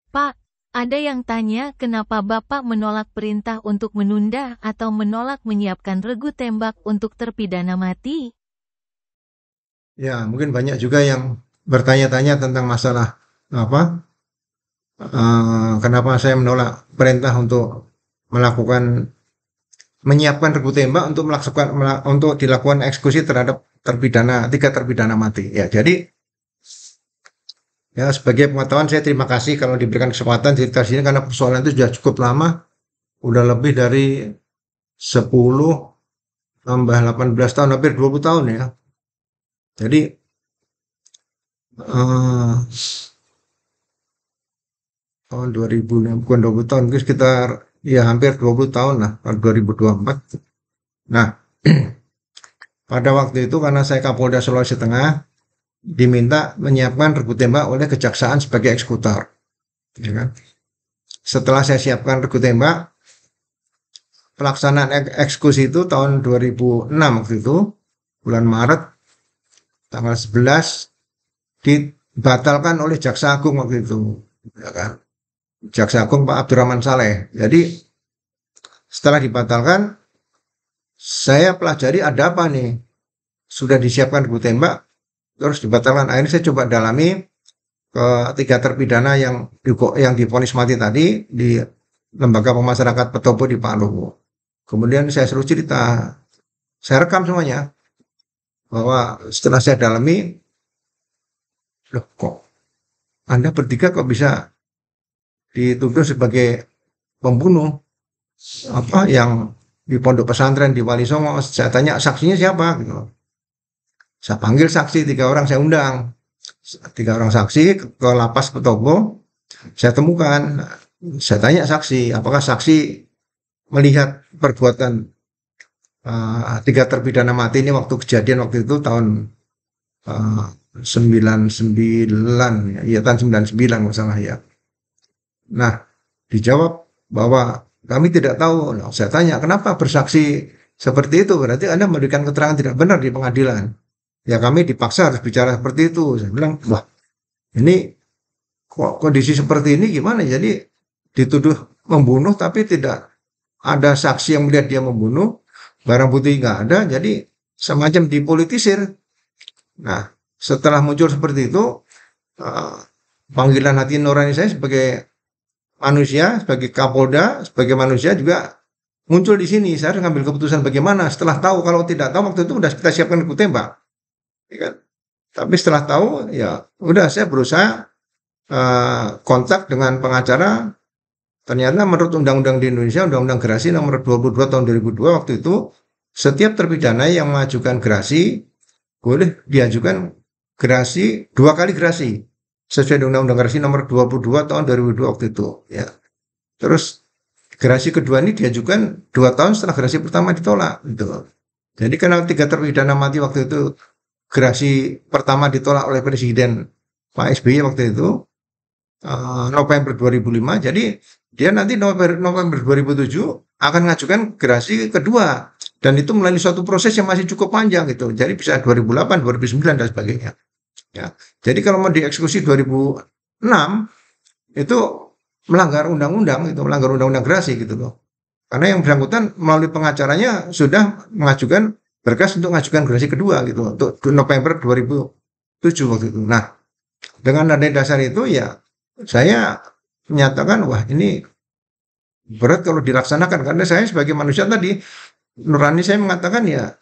Pak, ada yang tanya kenapa Bapak menolak perintah untuk menunda atau menolak menyiapkan regu tembak untuk terpidana mati? Ya, mungkin banyak juga yang bertanya-tanya tentang masalah apa? Kenapa saya menolak perintah untuk melakukan menyiapkan regu tembak untuk untuk dilakukan eksekusi terhadap tiga terpidana mati. Ya, jadi ya sebagai pengetahuan saya terima kasih kalau diberikan kesempatan cerita sini karena persoalan itu sudah cukup lama, udah lebih dari 10 tambah 18 tahun, hampir 20 tahun ya. Jadi eh, tahun 2000, bukan 20 tahun, mungkin sekitar ya hampir 20 tahun lah, tahun 2024. Nah, pada waktu itu karena saya Kapolda Sulawesi Tengah, diminta menyiapkan regu tembak oleh kejaksaan sebagai eksekutor. Ya kan? Setelah saya siapkan regu tembak, pelaksanaan eksekusi itu tahun 2006 waktu itu, bulan Maret, tanggal 11, dibatalkan oleh Jaksa Agung waktu itu. Ya kan? Jaksa Agung Pak Abdurrahman Saleh. Jadi setelah dibatalkan, saya pelajari ada apa nih. Sudah disiapkan regu tembak, terus dibatalkan. Akhirnya saya coba dalami ke tiga terpidana yang divonis mati tadi di Lembaga Pemasyarakatan Petobo di Palu. Kemudian saya suruh cerita, saya rekam semuanya bahwa setelah saya dalami, loh kok Anda bertiga kok bisa dituduh sebagai pembunuh apa yang di pondok pesantren di Wali Songo. Saya tanya saksinya siapa gitu. Saya panggil saksi 3 orang, saya undang 3 orang saksi ke lapas Petobo. Saya temukan, saya tanya saksi, apakah saksi melihat perbuatan tiga terpidana mati ini waktu kejadian waktu itu tahun 99 ya, iya tahun 99 masalah ya. Nah, dijawab bahwa kami tidak tahu. Nah, saya tanya, kenapa bersaksi seperti itu? Berarti Anda memberikan keterangan tidak benar di pengadilan. Ya kami dipaksa harus bicara seperti itu. Saya bilang, wah ini kok kondisi seperti ini gimana? Jadi dituduh membunuh tapi tidak ada saksi yang melihat dia membunuh, barang bukti nggak ada, jadi semacam dipolitisir. Nah, setelah muncul seperti itu, eh, panggilan hati nurani saya sebagai manusia, sebagai Kapolda, sebagai manusia juga muncul di sini. Saya harus ngambil keputusan bagaimana. Setelah tahu, kalau tidak tahu waktu itu udah kita siapkan regu tembak, ya kan? Tapi setelah tahu, ya udah saya berusaha kontak dengan pengacara. Ternyata menurut undang-undang di Indonesia, Undang-Undang Gerasi nomor 22 tahun 2002 waktu itu, setiap terpidana yang mengajukan gerasi boleh diajukan gerasi 2 kali gerasi sesuai dengan Undang-Undang Gerasi nomor 22 tahun 2002 waktu itu. Ya, terus gerasi kedua ini diajukan 2 tahun setelah gerasi pertama ditolak. Gitu. Jadi karena tiga terpidana mati waktu itu gerasi pertama ditolak oleh Presiden Pak SBY waktu itu November 2005. Jadi dia nanti November 2007 akan mengajukan gerasi kedua dan itu melalui suatu proses yang masih cukup panjang gitu. Jadi bisa 2008, 2009 dan sebagainya. Ya. Jadi kalau mau dieksekusi 2006 itu melanggar undang-undang, itu melanggar undang-undang gerasi gitu loh. Karena yang bersangkutan melalui pengacaranya sudah mengajukan berkas untuk mengajukan gerasi kedua gitu untuk November 2007 waktu itu. Nah, dengan nilai dasar itu ya saya menyatakan wah ini berat kalau dilaksanakan karena saya sebagai manusia tadi nurani saya mengatakan ya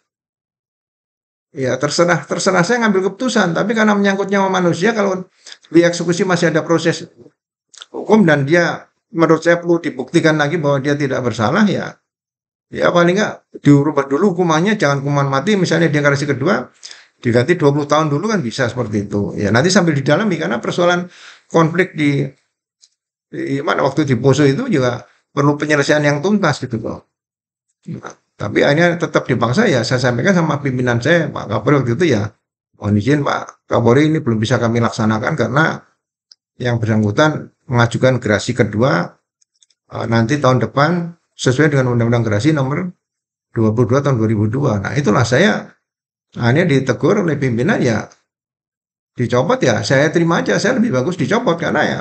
terserah saya ngambil keputusan tapi karena menyangkut nyawa manusia kalau dieksekusi masih ada proses hukum dan dia menurut saya perlu dibuktikan lagi bahwa dia tidak bersalah ya paling enggak diubah dulu hukumannya jangan hukuman mati misalnya dia gerasi kedua diganti 20 tahun dulu kan bisa seperti itu ya nanti sambil didalami karena persoalan konflik di mana waktu di Poso itu juga perlu penyelesaian yang tuntas gitu loh. Nah, tapi akhirnya tetap dipaksa ya saya sampaikan sama pimpinan saya Pak Kapolri waktu itu ya mohon izin Pak Kapolri ini belum bisa kami laksanakan karena yang bersangkutan mengajukan gerasi kedua nanti tahun depan sesuai dengan Undang-Undang Gerasi nomor 22 tahun 2002. Nah itulah saya akhirnya ditegur oleh pimpinan ya dicopot ya saya terima aja saya lebih bagus dicopot karena ya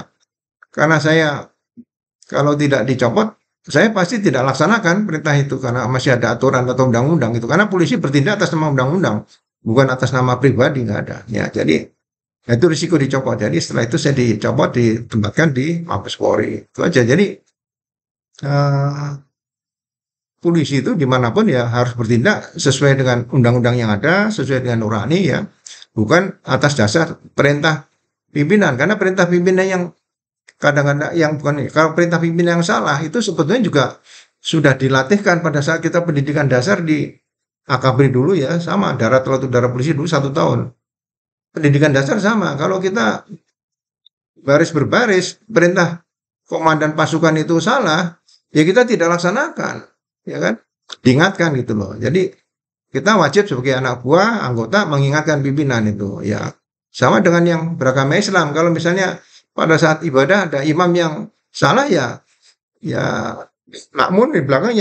karena saya kalau tidak dicopot, saya pasti tidak laksanakan perintah itu karena masih ada aturan atau undang-undang itu. Karena polisi bertindak atas nama undang-undang, bukan atas nama pribadi, nggak ada. Ya, jadi itu risiko dicopot. Jadi setelah itu saya dicopot, ditempatkan di Mabes Polri. Itu aja. Jadi eh, polisi itu dimanapun ya harus bertindak sesuai dengan undang-undang yang ada, sesuai dengan nurani ya, bukan atas dasar perintah pimpinan. Karena perintah pimpinan yang kadang-kadang yang bukan kalau perintah pimpinan yang salah itu sebetulnya juga sudah dilatihkan pada saat kita pendidikan dasar di AKABRI dulu ya sama darat laut udara polisi dulu 1 tahun pendidikan dasar sama kalau kita baris berbaris perintah komandan pasukan itu salah ya kita tidak laksanakan ya kan diingatkan gitu loh jadi kita wajib sebagai anak buah anggota mengingatkan pimpinan itu ya sama dengan yang beragama Islam kalau misalnya pada saat ibadah ada imam yang salah ya ya makmum di belakang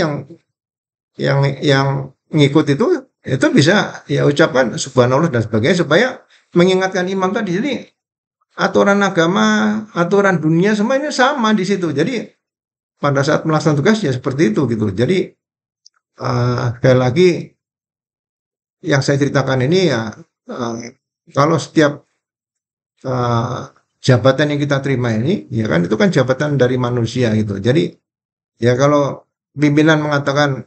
yang ngikut itu bisa ya ucapkan subhanallah dan sebagainya supaya mengingatkan imam tadi. Jadi aturan agama, aturan dunia semuanya sama di situ. Jadi pada saat melaksanakan tugas ya seperti itu gitu. Jadi sekali lagi yang saya ceritakan ini ya kalau setiap jabatan yang kita terima ini ya kan itu kan jabatan dari manusia gitu. Jadi ya kalau pimpinan mengatakan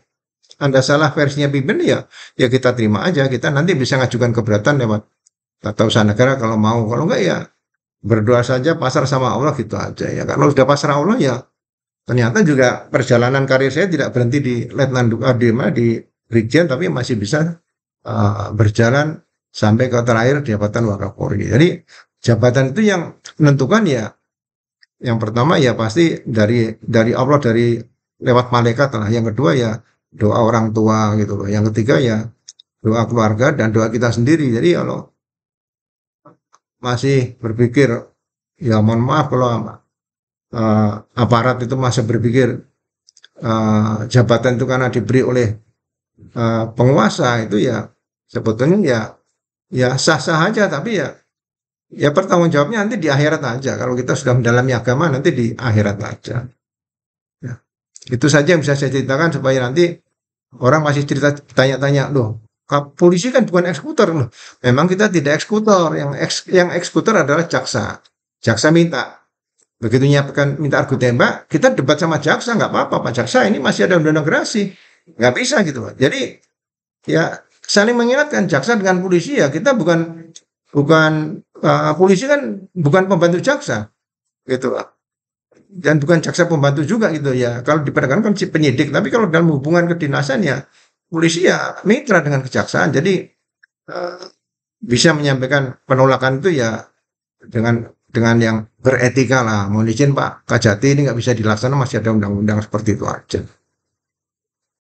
Anda salah versinya pimpinan ya kita terima aja. Kita nanti bisa ngajukan keberatan lewat tata usaha negara kalau mau. Kalau enggak ya berdoa saja pasrah sama Allah gitu aja ya. Kalau sudah pasrah Allah ya ternyata juga perjalanan karir saya tidak berhenti di Letnan di Brigjen tapi masih bisa berjalan sampai ke terakhir jabatan Wakapolri. Jadi jabatan itu yang menentukan ya yang pertama ya pasti dari Allah dari lewat malaikat lah. Yang kedua ya doa orang tua gitu loh. Yang ketiga ya doa keluarga dan doa kita sendiri. Jadi kalau masih berpikir ya mohon maaf kalau aparat itu masih berpikir jabatan itu karena diberi oleh penguasa itu ya sebetulnya ya sah-sah aja tapi ya pertanggung jawabnya nanti di akhirat aja. Kalau kita sudah mendalami agama nanti di akhirat aja. Ya. Itu saja yang bisa saya ceritakan supaya nanti orang masih cerita tanya-tanya loh. Polisi kan bukan eksekutor loh. Memang kita tidak eksekutor. Yang eksekutor adalah jaksa. Jaksa minta. Begitu minta argo tembak, kita debat sama jaksa nggak apa-apa. Pak jaksa ini masih ada undang-undang gerasi. Nggak bisa gitu. Jadi ya saling mengingatkan jaksa dengan polisi ya kita bukan polisi kan bukan pembantu jaksa gitu dan bukan jaksa pembantu juga gitu ya kalau di penegakan kan penyidik tapi kalau dalam hubungan kedinasan ya polisi ya mitra dengan kejaksaan jadi bisa menyampaikan penolakan itu ya dengan yang beretika lah mohon izin Pak Kajati ini nggak bisa dilaksanakan masih ada undang-undang seperti itu aja.